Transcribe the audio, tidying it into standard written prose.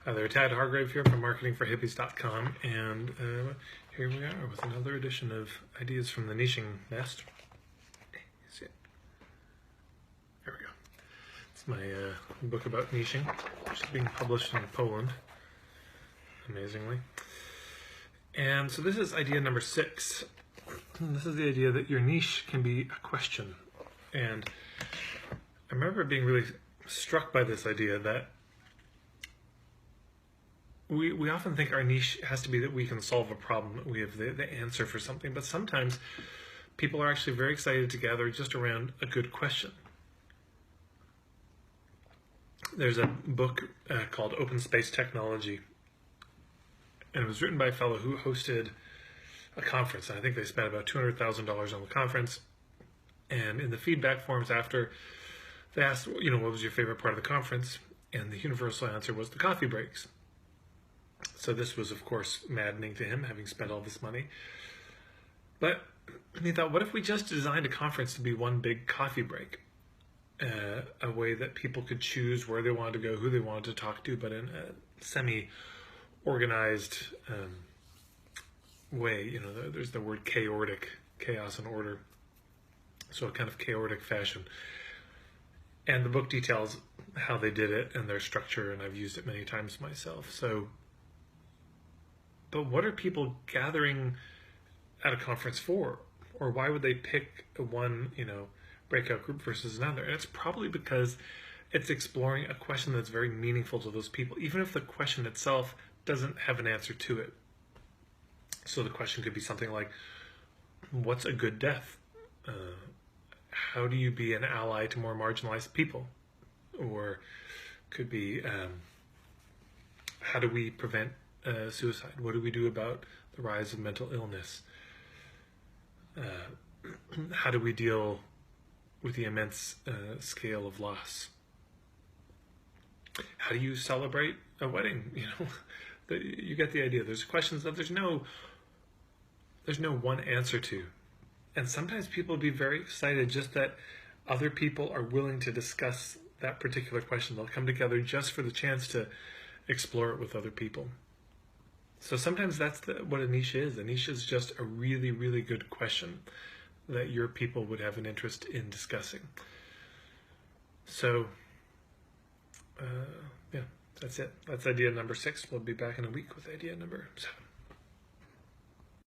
Hi there, Tad Hargrave here from marketingforhippies.com, and here we are with another edition of Ideas from the Niching Nest. See it? There we go. It's my book about niching, which is being published in Poland, amazingly. And so this is idea number 6. This is the idea that your niche can be a question. And I remember being really struck by this idea that we often think our niche has to be that we can solve a problem, that we have the answer for something, but sometimes people are actually very excited to gather just around a good question. There's a book called Open Space Technology, and it was written by a fellow who hosted a conference. I think they spent about $200,000 on the conference, and in the feedback forms after, they asked, what was your favorite part of the conference? And the universal answer was the coffee breaks. So this was, of course, maddening to him, having spent all this money. But he thought, what if we just designed a conference to be one big coffee break? A way that people could choose where they wanted to go, who they wanted to talk to, but in a semi-organized way. There's the word chaotic, chaos and order. So a kind of chaotic fashion. And the book details how they did it and their structure, and I've used it many times myself. But what are people gathering at a conference for? Or why would they pick one, breakout group versus another? And it's probably because it's exploring a question that's very meaningful to those people, even if the question itself doesn't have an answer to it. So the question could be something like, what's a good death? How do you be an ally to more marginalized people? Or could be, how do we prevent suicide? What do we do about the rise of mental illness? How do we deal with the immense scale of loss? How do you celebrate a wedding? You get the idea. There's questions that there's no one answer to. And sometimes people would be very excited just that other people are willing to discuss that particular question. They'll come together just for the chance to explore it with other people. So sometimes that's what a niche is. A niche is just a really, really good question that your people would have an interest in discussing. So, yeah, that's it. That's idea number 6. We'll be back in a week with idea number 7.